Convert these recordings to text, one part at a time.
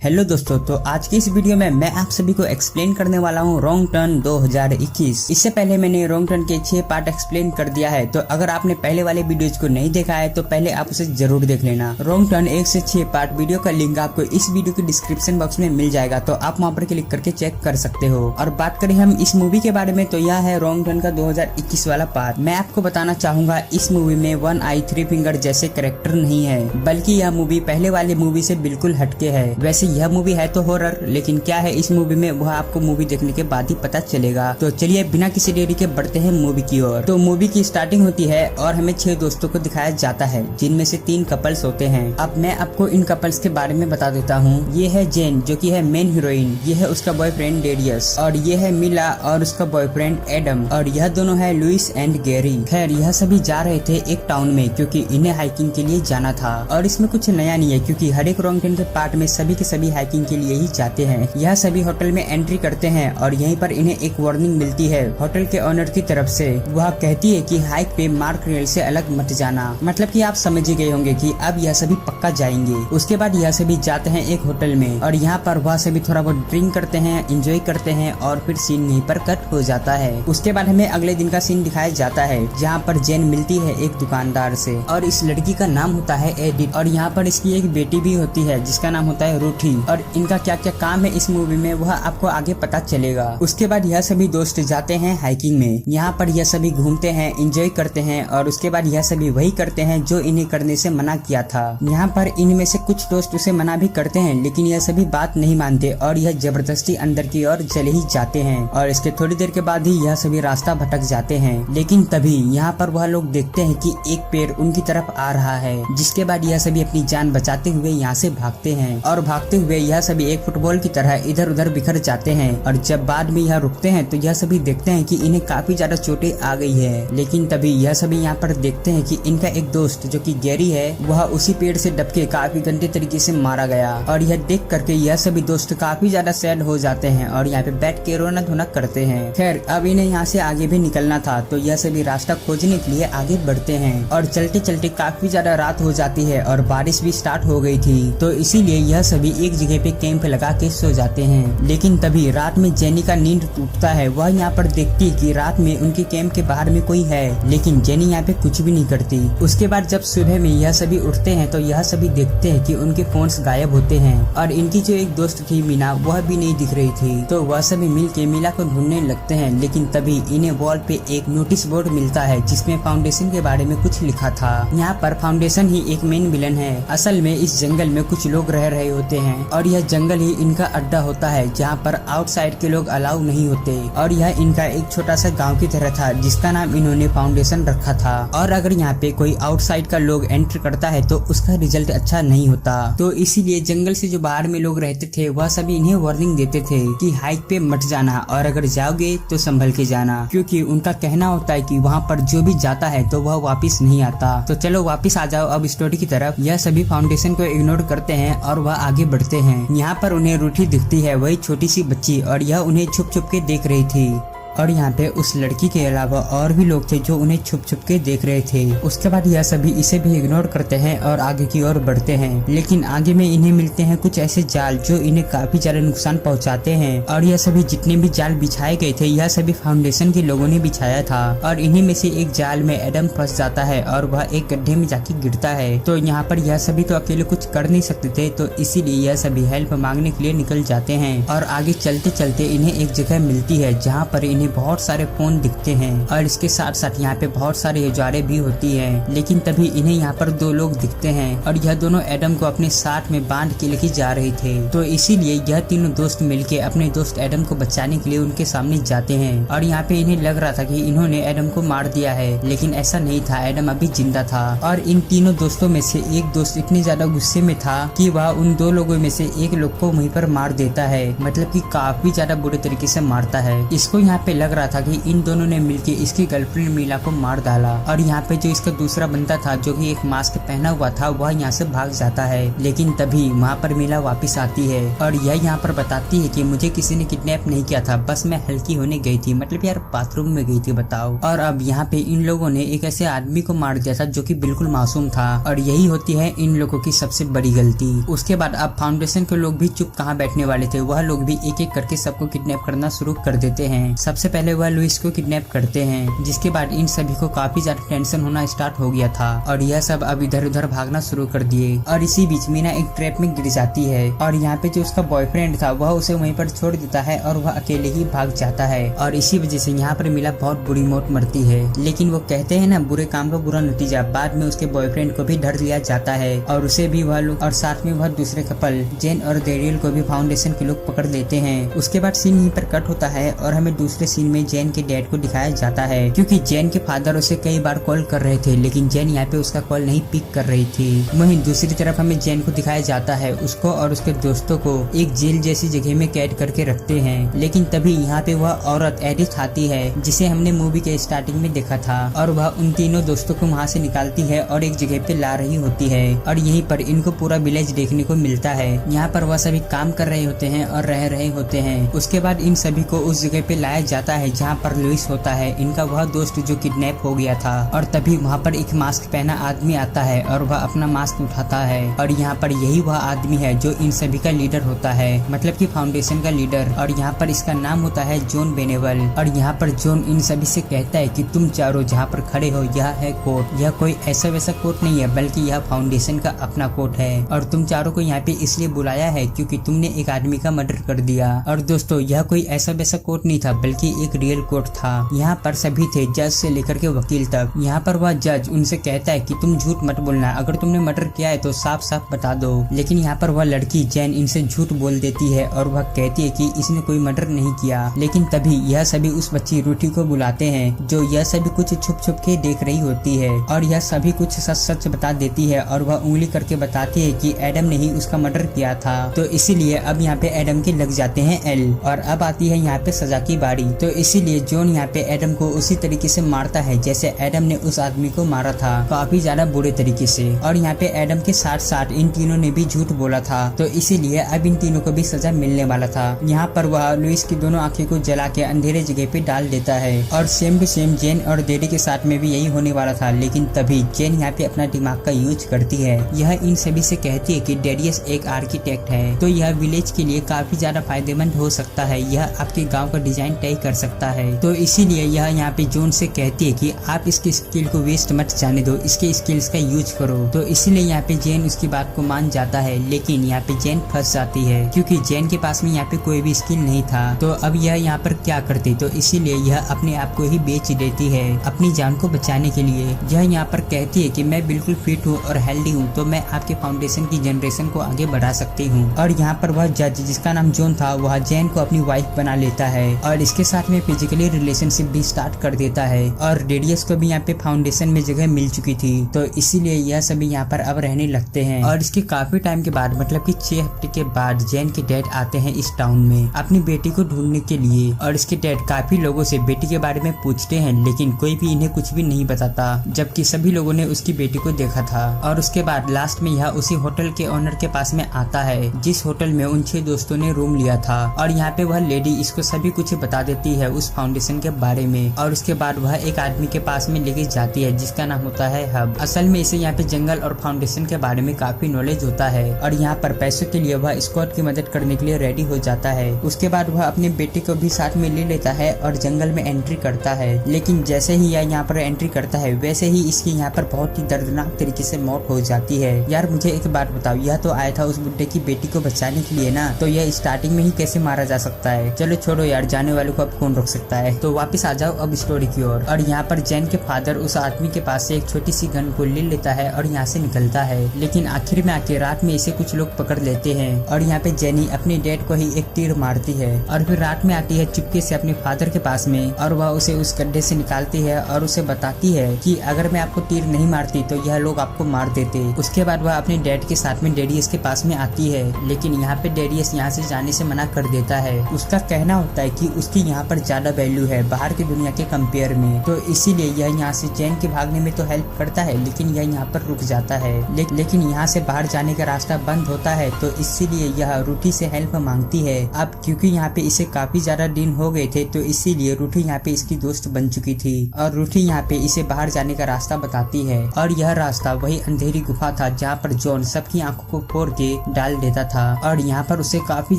Hello दोस्तों, तो आज की इस वीडियो में मैं आप सभी को एक्सप्लेन करने वाला हूँ रॉन्ग टर्न 2021। इससे पहले मैंने रॉन्ग टर्न के 6 पार्ट एक्सप्लेन कर दिया है, तो अगर आपने पहले वाले वीडियोज को नहीं देखा है तो पहले आप उसे जरूर देख लेना। रॉन्ग टर्न 1 से 6 पार्ट वीडियो का लिंक आपको इस वीडियो के डिस्क्रिप्शन बॉक्स में मिल जाएगा, तो आप वहाँ पर क्लिक करके चेक कर सकते हो। और बात करें हम इस मूवी के बारे में, तो यह है रॉन्ग टर्न का 2021 वाला पार्ट। मैं आपको बताना चाहूंगा इस मूवी में 1 आई 3 फिंगर जैसे कैरेक्टर नहीं है, बल्कि यह मूवी पहले वाले मूवी से बिल्कुल हटके है। वैसे यह मूवी है तो हॉरर, लेकिन क्या है इस मूवी में वह आपको मूवी देखने के बाद ही पता चलेगा। तो चलिए बिना किसी देरी के बढ़ते हैं मूवी की ओर। तो मूवी की स्टार्टिंग होती है और हमें 6 दोस्तों को दिखाया जाता है, जिनमें से 3 कपल्स होते हैं। अब मैं आपको इन कपल्स के बारे में बता देता हूँ। ये है जेन, जो कि है मेन हीरोइन, ये है उसका बॉयफ्रेंड डेरियस, और ये है मिला और उसका बॉयफ्रेंड एडम, और यह दोनों है लुइस एंड गैरी। खैर यह सभी जा रहे थे एक टाउन में, क्योंकि इन्हें हाइकिंग के लिए जाना था। और इसमें कुछ नया नहीं है, क्योंकि हर एक रॉन्ग टर्न के पार्ट में सभी के सभी हाइकिंग के लिए ही जाते हैं। यह सभी होटल में एंट्री करते हैं और यहीं पर इन्हें एक वार्निंग मिलती है होटल के ओनर की तरफ से। वह कहती है कि हाइक पे मार्क रेल से अलग मत जाना। मतलब कि आप समझ ही गए होंगे कि अब यह सभी पक्का जाएंगे। उसके बाद यह सभी जाते हैं एक होटल में, और यहाँ पर वह सभी थोड़ा बहुत ड्रिंक करते हैं, एंजॉय करते हैं, और फिर सीन यहीं पर कट हो जाता है। उसके बाद हमें अगले दिन का सीन दिखाया जाता है, जहाँ पर जेन मिलती है एक दुकानदार से, और इस लड़की का नाम होता है एडिट, और यहाँ पर इसकी एक बेटी भी होती है जिसका नाम होता है रूठी। और इनका क्या क्या काम है इस मूवी में वह आपको आगे पता चलेगा। उसके बाद यह सभी दोस्त जाते हैं हाइकिंग में। यहाँ पर यह सभी घूमते हैं, एंजॉय करते हैं, और उसके बाद यह सभी वही करते हैं जो इन्हें करने से मना किया था। यहाँ पर इनमें से कुछ दोस्त उसे मना भी करते हैं, लेकिन यह सभी बात नहीं मानते और यह जबरदस्ती अंदर की ओर चले ही जाते हैं। और इसके थोड़ी देर के बाद ही यह सभी रास्ता भटक जाते हैं। लेकिन तभी यहाँ पर वह लोग देखते हैं कि एक पेड़ उनकी तरफ आ रहा है, जिसके बाद यह सभी अपनी जान बचाते हुए यहाँ से भागते हैं। और भागते हुए यह सभी एक फुटबॉल की तरह इधर उधर बिखर जाते हैं। और जब बाद में यह रुकते हैं तो यह सभी देखते हैं कि इन्हें काफी ज्यादा चोटें आ गई है। लेकिन तभी यह सभी यहाँ पर देखते हैं कि इनका एक दोस्त जो कि गैरी है, वह उसी पेड़ से दबके काफी गंदे तरीके से मारा गया। और यह देख करके यह सभी दोस्त काफी ज्यादा सैड हो जाते हैं और यहाँ पे बैठ के रोना धोना करते हैं। खैर अब इन्हें यहाँ से आगे भी निकलना था, तो यह सभी रास्ता खोजने के लिए आगे बढ़ते हैं। और चलते चलते काफी ज्यादा रात हो जाती है और बारिश भी स्टार्ट हो गई थी, तो इसीलिए यह सभी एक जगह पे कैंप लगा के सो जाते हैं। लेकिन तभी रात में जेनी का नींद टूटता है। वह यहाँ पर देखती है कि रात में उनके कैंप के बाहर में कोई है, लेकिन जेनी यहाँ पे कुछ भी नहीं करती। उसके बाद जब सुबह में यह सभी उठते हैं तो यह सभी देखते हैं कि उनके फोन्स गायब होते हैं, और इनकी जो एक दोस्त थी मीना, वह भी नहीं दिख रही थी। तो वह सभी मिल के मीना को ढूंढने लगते हैं। लेकिन तभी इन्हें वॉल पे एक नोटिस बोर्ड मिलता है, जिसमें फाउंडेशन के बारे में कुछ लिखा था। यहाँ पर फाउंडेशन ही एक मेन विलन है। असल में इस जंगल में कुछ लोग रह रहे होते हैं, और यह जंगल ही इनका अड्डा होता है, जहाँ पर आउटसाइड के लोग अलाउ नहीं होते। और यह इनका एक छोटा सा गांव की तरह था, जिसका नाम इन्होंने फाउंडेशन रखा था। और अगर यहाँ पे कोई आउटसाइड का लोग एंटर करता है तो उसका रिजल्ट अच्छा नहीं होता। तो इसीलिए जंगल से जो बाहर में लोग रहते थे वह सभी इन्हें वार्निंग देते थे कि हाइक पे मत जाना, और अगर जाओगे तो संभल के जाना, क्योंकि उनका कहना होता है कि वहाँ पर जो भी जाता है तो वह वापिस नहीं आता। तो चलो वापिस आ जाओ अब स्टोरी की तरफ। यह सभी फाउंडेशन को इग्नोर करते हैं और वह आगे बढ़ते हैं। यहाँ पर उन्हें रूठी दिखती है, वही छोटी सी बच्ची, और यह उन्हें छुप छुप के देख रही थी। और यहाँ पे उस लड़की के अलावा और भी लोग थे जो उन्हें छुप छुप के देख रहे थे। उसके बाद यह सभी इसे भी इग्नोर करते हैं और आगे की ओर बढ़ते हैं। लेकिन आगे में इन्हें मिलते हैं कुछ ऐसे जाल जो इन्हें काफी ज्यादा नुकसान पहुंचाते हैं। और यह सभी जितने भी जाल बिछाए गए थे यह सभी फाउंडेशन के लोगों ने बिछाया था। और इन्हीं में से एक जाल में एडम फंस जाता है और वह एक गड्ढे में जाके गिरता है। तो यहाँ पर यह सभी तो अकेले कुछ कर नहीं सकते थे, तो इसीलिए यह सभी हेल्प मांगने के लिए निकल जाते हैं। और आगे चलते चलते इन्हें एक जगह मिलती है जहाँ पर इन्हें बहुत सारे फोन दिखते हैं, और इसके साथ साथ यहाँ पे बहुत सारे औजारें भी होती है। लेकिन तभी इन्हें यहाँ पर 2 लोग दिखते हैं, और यह दोनों एडम को अपने साथ में बांध के लेके जा रहे थे। तो इसीलिए यह तीनों दोस्त मिलके अपने दोस्त एडम को बचाने के लिए उनके सामने जाते हैं। और यहाँ पे इन्हें लग रहा था कि इन्होंने एडम को मार दिया है, लेकिन ऐसा नहीं था, एडम अभी जिंदा था। और इन तीनों दोस्तों में से एक दोस्त इतने ज्यादा गुस्से में था कि वह उन 2 लोगों में से एक लोग को वहीं पर मार देता है, मतलब कि काफी ज्यादा बुरे तरीके से मारता है। इसको यहाँ पे पे लग रहा था कि इन दोनों ने मिलकर इसकी गर्लफ्रेंड मीला को मार डाला। और यहाँ पे जो इसका दूसरा बंदा था जो कि एक मास्क पहना हुआ था वह यहाँ से भाग जाता है। लेकिन तभी वहाँ पर मीला वापस आती है और यह यहाँ पर बताती है कि मुझे किसी ने किडनैप नहीं किया था, बस मैं हल्की होने गई थी, मतलब यार बाथरूम में गई थी बताओ। और अब यहाँ पे इन लोगों ने एक ऐसे आदमी को मार दिया था जो कि बिल्कुल मासूम था और यही होती है इन लोगों की सबसे बड़ी गलती। उसके बाद अब फाउंडेशन के लोग भी चुप कहाँ बैठने वाले थे, वह लोग भी एक एक करके सबको किडनैप करना शुरू कर देते हैं। सबसे पहले वह लुइस को किडनैप करते हैं, जिसके बाद इन सभी को काफी ज्यादा टेंशन होना स्टार्ट हो गया था और यह सब अब इधर उधर भागना शुरू कर दिए। और इसी बीच मीना एक ट्रैप में गिर जाती है और यहाँ पे जो उसका बॉयफ्रेंड था वह उसे वहीं पर छोड़ देता है और वह अकेले ही भाग जाता है। और इसी वजह से यहाँ पर मीला बहुत बुरी मौत मरती है। लेकिन वो कहते हैं ना, बुरे काम का बुरा नतीजा, बाद में उसके बॉयफ्रेंड को भी धर लिया जाता है और उसे भी वह लोग और साथ में वह दूसरे कपल जेन और डेरियल को भी फाउंडेशन के लोग पकड़ लेते हैं। उसके बाद सीन यहीं पर कट होता है और हमें दूसरे सीन में जेन के डैड को दिखाया जाता है, क्योंकि जेन के फादर उसे कई बार कॉल कर रहे थे लेकिन जेन यहाँ पे उसका कॉल नहीं पिक कर रही थी। वहीं दूसरी तरफ हमें जेन को दिखाया जाता है, उसको और उसके दोस्तों को एक जेल जैसी जगह में कैद करके रखते हैं। लेकिन तभी यहाँ पे वह औरत एडिथ आती है जिसे हमने मूवी के स्टार्टिंग में देखा था और वह उन तीनों दोस्तों को वहाँ से निकालती है और एक जगह पे ला रही होती है। और यहीं पर इनको पूरा विलेज देखने को मिलता है। यहाँ पर वह सभी काम कर रहे होते हैं और रह रहे होते हैं। उसके बाद इन सभी को उस जगह पे लाया जाता है जहाँ पर लुइस होता है, इनका वह दोस्त जो किडनैप हो गया था। और तभी वहाँ पर एक मास्क पहना आदमी आता है और वह अपना मास्क उठाता है और यहाँ पर यही वह आदमी है जो इन सभी का लीडर होता है, मतलब कि फाउंडेशन का लीडर। और यहाँ पर इसका नाम होता है जॉन बेनेवल। और यहाँ पर जॉन इन सभी से कहता है कि तुम चारों जहाँ पर खड़े हो यह है कोर्ट, यह कोई ऐसा वैसा कोर्ट नहीं है बल्कि यह फाउंडेशन का अपना कोर्ट है और तुम चारों को यहाँ पे इसलिए बुलाया है क्योंकि तुमने एक आदमी का मर्डर कर दिया। और दोस्तों यह कोई ऐसा वैसा कोर्ट नहीं था बल्कि एक रियल कोर्ट था। यहाँ पर सभी थे, जज से लेकर के वकील तक। यहाँ पर वह जज उनसे कहता है कि तुम झूठ मत बोलना, अगर तुमने मर्डर किया है तो साफ साफ बता दो। लेकिन यहाँ पर वह लड़की जैन इनसे झूठ बोल देती है और वह कहती है कि इसने कोई मर्डर नहीं किया। लेकिन तभी यह सभी उस बच्ची रूठी को बुलाते हैं जो यह सभी कुछ छुप छुप के देख रही होती है और यह सभी कुछ सच सच बता देती है और वह उंगली करके बताती है कि एडम ने ही उसका मर्डर किया था। तो इसीलिए अब यहाँ पे एडम के लग जाते हैं एल। और अब आती है यहाँ पे सजा की बारी। तो इसीलिए जॉन यहाँ पे एडम को उसी तरीके से मारता है जैसे एडम ने उस आदमी को मारा था, काफी ज्यादा बुरे तरीके से। और यहाँ पे एडम के साथ साथ इन तीनों ने भी झूठ बोला था, तो इसीलिए अब इन तीनों को भी सजा मिलने वाला था। यहाँ पर वह लुइस की दोनों आंखें को जला के अंधेरे जगह पे डाल देता है और सेम टू सेम जेन और डेडी के साथ में भी यही होने वाला था। लेकिन तभी जेन यहाँ पे अपना दिमाग का यूज करती है। यह इन सभी से कहती है कि डेडियस एक आर्किटेक्ट है, तो यह विलेज के लिए काफी ज्यादा फायदेमंद हो सकता है, यह आपके गाँव का डिजाइन तय कर सकता है। तो इसीलिए यह यहाँ पे जॉन से कहती है कि आप इसकी स्किल को वेस्ट मत जाने दो, इसके स्किल्स का यूज करो। तो इसीलिए यहाँ पे जेन उसकी बात को मान जाता है। लेकिन यहाँ पे जेन फंस जाती है क्योंकि जेन के पास में यहाँ पे कोई भी स्किल नहीं था। तो अब यह यहाँ पर क्या करती, तो इसीलिए यह अपने आप को ही बेच देती है अपनी जान को बचाने के लिए। यह यहाँ पर कहती है कि मैं बिल्कुल फिट हूँ और हेल्दी हूँ, तो मैं आपके फाउंडेशन की जनरेशन को आगे बढ़ा सकती हूँ। और यहाँ पर वह जज जिसका नाम जॉन था वह जेन को अपनी वाइफ बना लेता है और इसके साथ में फिजिकली रिलेशनशिप भी स्टार्ट कर देता है। और रेडियस को भी यहाँ पे फाउंडेशन में जगह मिल चुकी थी, तो इसीलिए यह सभी यहाँ पर अब रहने लगते हैं। और इसके काफी टाइम के बाद, मतलब कि 6 हफ्ते के बाद जेन के डैड आते हैं इस टाउन में अपनी बेटी को ढूंढने के लिए। और इसके डैड काफी लोगों से बेटी के बारे में पूछते हैं लेकिन कोई भी इन्हें कुछ भी नहीं बताता, जबकि सभी लोगों ने उसकी बेटी को देखा था। और उसके बाद लास्ट में यह उसी होटल के ओनर के पास में आता है जिस होटल में उन 6 दोस्तों ने रूम लिया था। और यहाँ पे वह लेडी इसको सभी कुछ बता देती है उस फाउंडेशन के बारे में। और उसके बाद वह एक आदमी के पास में लेके जाती है जिसका नाम होता है हब। असल में इसे यहाँ पे जंगल और फाउंडेशन के बारे में काफी नॉलेज होता है और यहाँ पर पैसों के लिए वह स्कॉट की मदद करने के लिए रेडी हो जाता है। उसके बाद वह अपने बेटे को भी साथ में ले लेता है और जंगल में एंट्री करता है। लेकिन जैसे ही यह यहाँ पर एंट्री करता है वैसे ही इसकी यहाँ पर बहुत ही दर्दनाक तरीके से मौत हो जाती है। यार मुझे एक बात बताओ, यह तो आया था उस बुड्ढे की बेटी को बचाने के लिए ना, तो यह स्टार्टिंग में ही कैसे मारा जा सकता है। चलो छोड़ो यार, जाने वालों को अब कौन रोक सकता है। तो वापस आ जाओ अब स्टोरी की ओर। और यहाँ पर जेन के फादर उस आदमी के पास से एक छोटी सी गन को ले लेता है और यहाँ से निकलता है। लेकिन आखिर में आके रात में इसे कुछ लोग पकड़ लेते हैं और यहाँ पे जेनी अपने डैड को ही एक तीर मारती है और फिर रात में आती है चुपके से अपने फादर के पास में और वह उसे उस गड्ढे से निकालती है और उसे बताती है कि अगर मैं आपको तीर नहीं मारती तो यह लोग आपको मार देते। उसके बाद वह अपने डैड के साथ में डेडियस के पास में आती है, लेकिन यहाँ पे डेडियस यहाँ से जाने से मना कर देता है। उसका कहना होता है कि उसकी यहाँ यहाँ पर ज्यादा वैल्यू है बाहर की दुनिया के कंपेयर में, तो इसीलिए यह यहाँ से जैन के भागने में तो हेल्प करता है, लेकिन यह यहाँ पर रुक जाता है। लेकिन यहाँ से बाहर जाने का रास्ता बंद होता है, तो इसीलिए यह रूठी से हेल्प मांगती है। अब क्योंकि यहाँ पे इसे काफी ज्यादा दिन हो गए थे, तो इसीलिए रूठी यहाँ पे इसकी दोस्त बन चुकी थी और रूठी यहाँ पे इसे बाहर जाने का रास्ता बताती है। और यह रास्ता वही अंधेरी गुफा था जहाँ पर जॉन सबकी आंखों को फोड़ के डाल देता था और यहाँ पर उसे काफी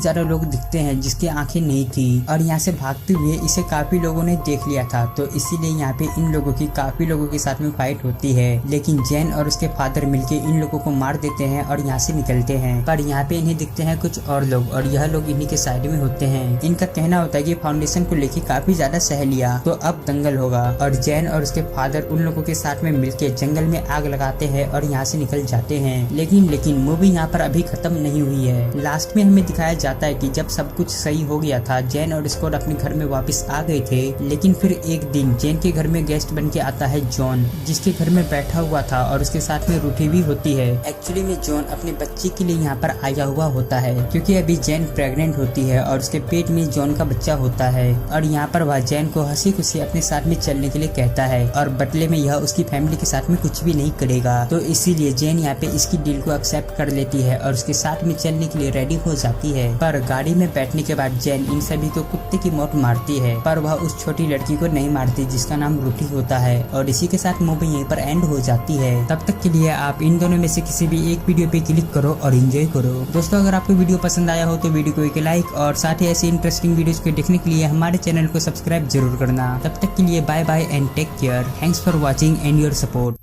ज्यादा लोग दिखते हैं जिसकी आंखें नहीं थी और यहाँ से भागते हुए इसे काफी लोगों ने देख लिया था, तो इसीलिए यहाँ पे इन लोगों की काफी लोगों के साथ में फाइट होती है। लेकिन जैन और उसके फादर मिलके इन लोगों को मार देते हैं और यहाँ से निकलते हैं। पर यहाँ पे इन्हें दिखते हैं कुछ और लोग और यह लोग इन्हीं के साइड में होते हैं। इनका कहना होता है कि फाउंडेशन को लेके काफी ज्यादा सह लिया तो अब दंगल होगा और जैन और उसके फादर उन लोगों के साथ में मिलके जंगल में आग लगाते हैं और यहाँ से निकल जाते हैं। लेकिन मूवी यहाँ पर अभी खत्म नहीं हुई है। लास्ट में हमें दिखाया जाता है कि जब सब कुछ सही हो गया था, जैन और स्कॉट अपने घर में वापस आ गए थे, लेकिन फिर एक दिन जैन के घर में गेस्ट बन के आता है जॉन, जिसके घर में बैठा हुआ था और उसके साथ में रूठी भी होती है। एक्चुअली में जॉन अपने बच्चे के लिए यहाँ पर आया हुआ होता है क्योंकि अभी जैन प्रेग्नेंट होती है और उसके पेट में जॉन का बच्चा होता है और यहाँ पर वह जैन को हंसी खुशी अपने साथ में चलने के लिए कहता है और बदले में यह उसकी फैमिली के साथ में कुछ भी नहीं करेगा, तो इसीलिए जैन यहाँ पे इसकी डील को एक्सेप्ट कर लेती है और उसके साथ में चलने के लिए रेडी हो जाती है। पर गाड़ी में बैठने के बाद जैन इन सभी को कुत्ते की मौत मारती है, पर वह उस छोटी लड़की को नहीं मारती जिसका नाम रूठी होता है और इसी के साथ मूवी यहीं पर एंड हो जाती है। तब तक के लिए आप इन दोनों में से किसी भी एक वीडियो पे क्लिक करो और एंजॉय करो। दोस्तों, अगर आपको वीडियो पसंद आया हो तो वीडियो को एक लाइक और साथ ही ऐसी इंटरेस्टिंग वीडियोस को देखने के लिए हमारे चैनल को सब्सक्राइब जरूर करना। तब तक के लिए bye bye and take care. Thanks for watching and your support.